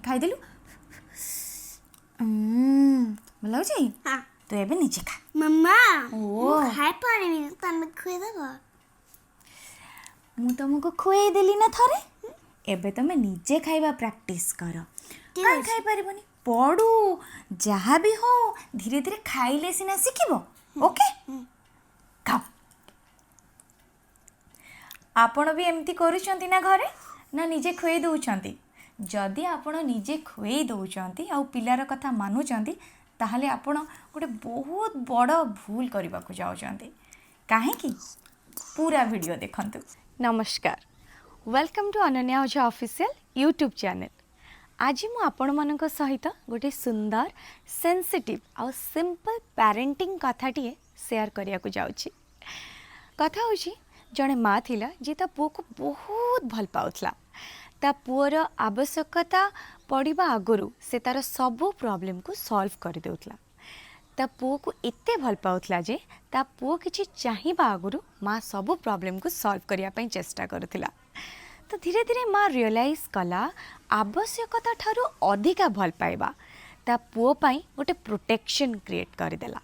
ଖାଇଦେଲୁ ଭଲ ଲାଗୁଛି ତୁ ଏବେ ନିଜେ ଖା मम्मा ओ खाई पारिबिनी तमे खुइदेब ମୁଁ ତମକୁ ଖୁଏଇଦେଲି ନା ଥରେ ଏବେ ତମେ ନିଜେ ଖାଇବା ପ୍ରାକ୍ଟିସ୍ କର କାଇଁ ଖାଇପାରିବନି ପଡ଼ୁ ଯାହା ବି ହଉ ଧୀରେ ଧୀରେ ଖାଇଲେ ସିନା ଶିଖିବ ଓକେ ଖାଅ ଆପଣ ବି ଏମିତି କରୁଛନ୍ତି ନା ଘରେ ନା ନିଜେ ଖୁଏଇ ଦେଉଛନ୍ତି ଯଦି ଆପଣ ନିଜେ ଖୁଏଇ ଦେଉଛନ୍ତି ଆଉ ପିଲାର କଥା ମାନୁଛନ୍ତି ତାହେଲେ ଆପଣ ଗୋଟେ ବହୁତ ବଡ଼ ଭୁଲ କରିବାକୁ ଯାଉଛନ୍ତି କାହିଁକି पूरा वीडियो देखंतु नमस्कार welcome to Ananya Ojha official YouTube channel आज मु आपण मानक सहित गोटे सुंदर सेंसिटिव आ सिंपल पेरेंटिंग कथाटीए शेयर करिया को जाउछि कथा होछि जड़े माँ थिला जे ता पुओ को बहुत भल पाउथला ता पुओर आवश्यकता पड़िबा आगुरु से तार सबु प्रॉब्लम को सॉल्व कर देउथला ता पुओ को एते भल पाउथला जे ता पुओ किछि चाहिबा आगुरु माँ सबु प्रॉब्लम को सॉल्व करिया पई चेष्टा करुथिला तो धीरे धीरे माँ रियलाइज कला आवश्यकता ठारू अधिका भल पाइबा ता पुओ पई गोटे प्रोटेक्शन क्रिएट करदेला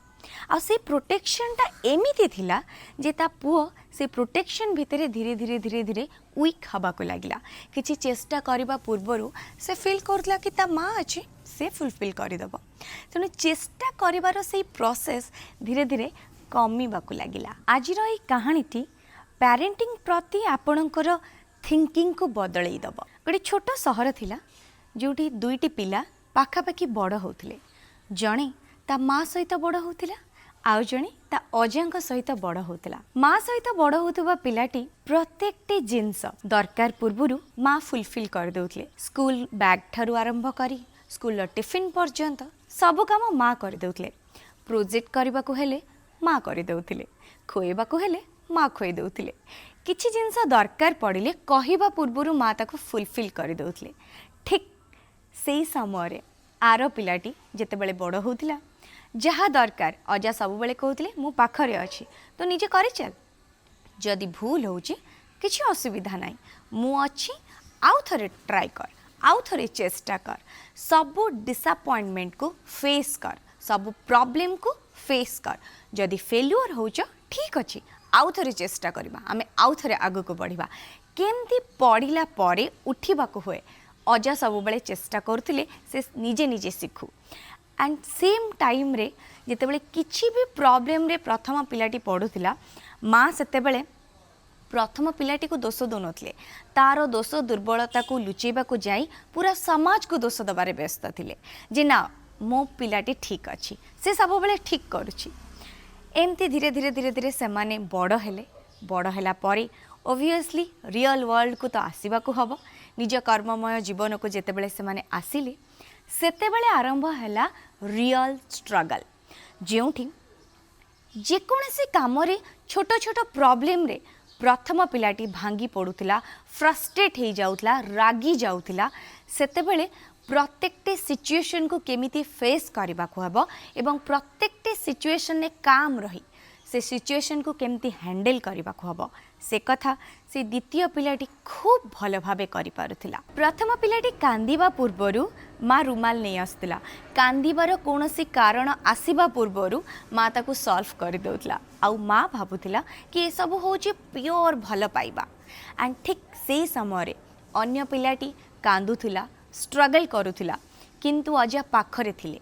आ से प्रोटेक्शनटा एमिति थिला जे ता पुओ से प्रोटेक्शन भितरे धीरे धीरे धीरे धीरे वीक हबा को लागिला किछि चेष्टा करबा पूर्वरु से फील करला कि ता माँ अछि से फुलफिल करदेब तेणु चेष्टा करिवार से प्रोसेस धीरे धीरे कमिबा को लागिला आजिर एई कहानीटी पेरेंटिंग प्रति आपणकर थिंकिंग को बदलई दब गोटे छोट सहर थिला जोटी दुईटी पिला पाखापाखि बड़ होउथिले जणे ता माँ सहित बड़ होउथिला आउ जणे ता अजांक सहित बड़ होउथिला माँ सहित बड़ होउथबा पिलाटी प्रत्येकटी जिंस दरकार पूर्वरु माँ फुलफिल कर देउथिले स्कूल बैग ठारू आरंभ करी स्कूल टिफिन पर्यंत सब काम माँ कर देउथिले प्रोजेक्ट करबा को हेले माँ कर देउथिले खोएबा को हेले माँ खोई देउथिले किछि जिंस दरकार पड़िले कहिबा पूर्वरु माँ ताको फुलफिल कर देउथिले ठीक सेही समय रे आरो पिलाटी जेतेबेले बड़ होउथिला जहाँ दरकार अजा सब बेले कहते मु पाखरे अच्छी तो निजे कर चल जदि भूल होची किसी असुविधा ना मु अच्छी आउ थरे ट्राई कर आउ थरे चेष्टा कर सबु डिसअपॉइंटमेंट को फेस कर सबु प्रॉब्लम को फेस कर जदि फेल्युअर होच ठीक अच्छी आउ थरे चेष्टा करबा आमे आउ थरे आगु को बढ़िबा केमती पढ़िला परे उठिबा को हुए अजा सब बेले चेष्टा करथिले से निजे निजे सिखु एंड सेम टाइम रे जेतेबेले किछि भी प्रॉब्लम रे प्रथम पिलाटी पढ़ुथिला माँ सेतेबेले प्रथम पिलाटी को दोष दौनथिले तार दोष दुर्बलता को लुचेबा को जाई पूरा समाज को दोष दबारे व्यस्त थिले जे ना मो पिलाटी ठीक अछि से सब बेले ठीक करूछि एमती धीरे धीरे धीरे धीरे से माने बड़ हैला परे ऑब्वियसली रियल वर्ल्ड को तो आसीबा को हबो निज कर्ममय जीवन को जेतेबेले से माने आसिले सेतेबेले आरंभ हैला रियल स्ट्रगल जेउठी जेकोसी काम रे छोट छोट प्रॉब्लम रे प्रथम पिलाटी भांगी पड़ुथिला फ्रस्ट्रेट हो जाउथला रागी जाउथला सेतेबेले प्रत्येकटे सिचुएशन को केमिति फेस करबा को हबो एवं प्रत्येकटे सिचुएशन ने काम रही से सिचुएशन को केमिति हैंडल करबा को हबो से कथा से द्वितीय पिलाटी खूब भल भावे करि पारुथिला प्रथम पिलाटी कांदिबा पूर्वरु माँ रुमाल नहीं आसुला कांदिबार कौनसी कारण आसीबा पूर्वरु माँ ताकू सॉल्व कर देउथला आउ माँ भाबुथिला कि ए सब होची प्योर भल पाइबा एंड ठीक से समय रे अन्य पिलाटी कांदुथिला स्ट्रगल करुथिला किंतु अजा पाखरे थिले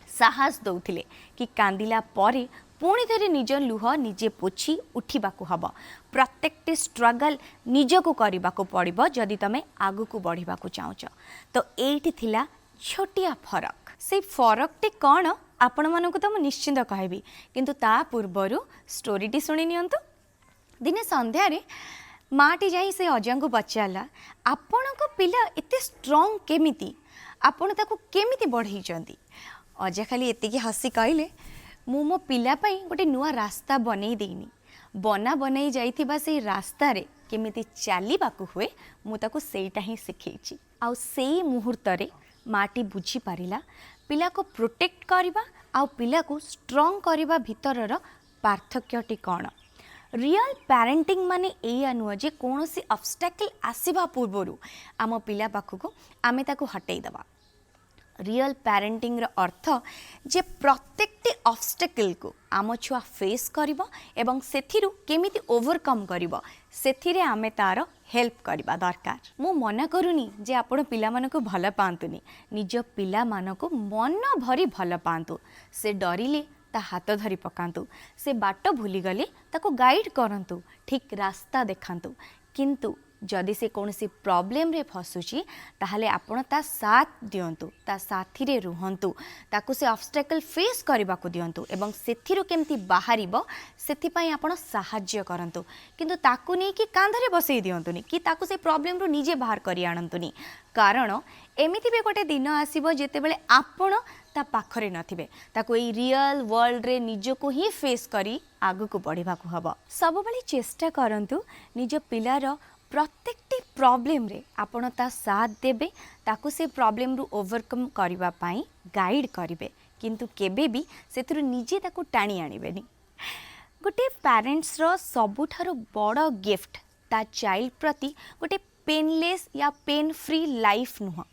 साहस दउथिले कि कांदिला परे पुणी थे निज लुह निजे पोछि उठा हम प्रत्येकटी स्ट्रगल निजको करने को पड़ो जदि तुम आगु को बढ़ा चाहूच तो ये थिला छोटिया फरक से फरकटी कौन आपण मानक तो निश्चिंत कहबी किंतु ता पूर्वर स्टोरीटी शुणी नियंतु दिने संध्यारे माटी जाई से अजा को पचारा आपण को पिला एते स्ट्रॉन्ग केमिति आपण ताकू केमिति बढ़ाई अजा खाली एतिकी हसी कहले मु मो पिला पई गोटे नुआ रास्ता बनई देनी बना बनई जाइथिबा से रास्ता रे केमिति चलीबाकू हुए मु ताकू सेईटा ही सिखेइची आउ सेई मुहूर्त रे माटी बुझी पारिला पिला को प्रोटेक्ट करबा आउ पिला को स्ट्रॉन्ग करबा भितरर पार्थक्यटी कौन रियल पेरेंटिंग माने एया नुह जे कौन सी ऑब्स्टेकल आसीबा पूर्वरु आम पिला पाखक आमे ताकू हटई दबा। रियल पेरेंटिंग रो अर्थ जे प्रत्येकटी ऑब्स्टेकल को आम छुआ फेस करिवो एवं सेथिरु केमिति ओवरकम करिवो सेथिरे आमे तार हेल्प करबा दरकार। मु मना करूनी जे आपण पिला मानको भल पांतुनी, निज पिला मानको मन भरी भल पांतु। से डरिले ता हाथ धरी पकांतु, से बाट भूली गले ताको गाइड करंतु, ठीक रास्ता देखांतु। किंतु जदि से कौन सी प्रॉब्लम रे फसुची ताहले आपण ता साथ दियंतु, ता साथी रे रुहंतु, ताको से ऑब्स्टेकल फेस करबा को दियंतु एवं सेथिरो केमती बाहरिबो सेथि पई आपण सहाय्य करंतु। किंतु ताको नै कि कांधरे बसई दियंतुनी कि ताको से प्रॉब्लम रो निजे बाहर करी आनंतुनी। कारण एमिति भी गोटे दिन आसीबो जेते बेले आपण ता पाखरे नथिबे, ताको ए रियल वर्ल्ड रे निज को ही फेस करी आगु को बढ़िबा को हबो। सब बेले चेष्टा करंतु निज पिलार प्रत्येकटी प्रॉब्लम रे आपण ता साथ देबे, ताको से प्रॉब्लम रु ओवरकम करबा पाई गाइड करिवे, किंतु केबे भी सेथुरु निजे ताको टाणी आनिबेनी। गोटे पेरेंट्स रो सबुठारो बड़ गिफ्ट ता चाइल्ड प्रति गोटे पेनलेस या पेन फ्री लाइफ नुह।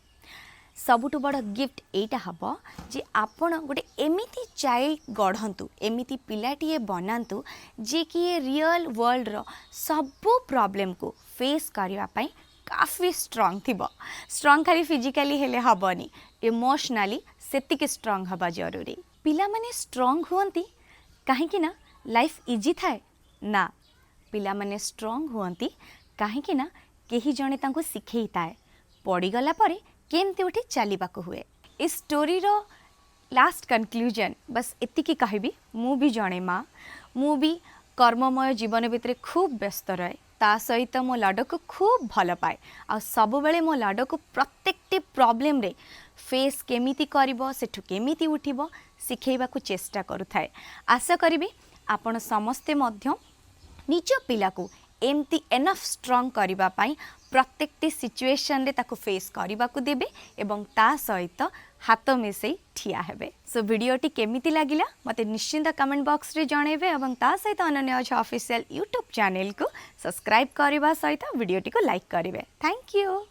सबुठु बड़ गिफ्ट एटा हबो जे आपण गोटे एमिति चाइल्ड गढ़ंतु, एमिति पिलाटीए बनातु जे कि ये रियल वर्ल्ड रो सबु प्रॉब्लम को फेस करबा पई काफी स्ट्रांग थिबो। स्ट्रांग खाली फिजिकली हेले हबनी, इमोशनली सेतिक स्ट्रांग हबा जरूरी। पिला माने स्ट्रांग हुअंती काहे कि ना लाइफ इजी थाए ना, पिला माने स्ट्रांग हुअंती काहे कि ना केही जणे तांको सिखेई ताए, पड़ी गला परे केमती उठी चलवाक हुए। इस स्टोरी रो लास्ट कनक्लूजन बस एतिकी कहबी, मु भी जणे माँ, मु भी कर्ममय जीवन भितर खूब व्यस्त रहे, ता सहित मो लाड को खूब भल पाए आ सब बेले मो लाड को प्रत्येकटी प्रॉब्लम रे फेस केमिति करिवो सेठु केमिति उठिवो सिखेइबा को चेष्टा करूथाए। आशा करिबी आपण समस्ते मध्य निज पिला को एमती एनफ स्ट्रांग करबा पाई प्रत्येकटी सिचुएशन रे ताको फेस करबा को देबे एवं ता सहित हाथ मिसई ठिया हेबे। सो वीडियोटी केमिति लागिला मते निश्चिंत कमेंट बॉक्स रे जणेबे एवं ता सहित अनन्य ऑफिशियल यूट्यूब चैनल को सब्सक्राइब करबा सहित वीडियोटी को लाइक करिवे। Thank you.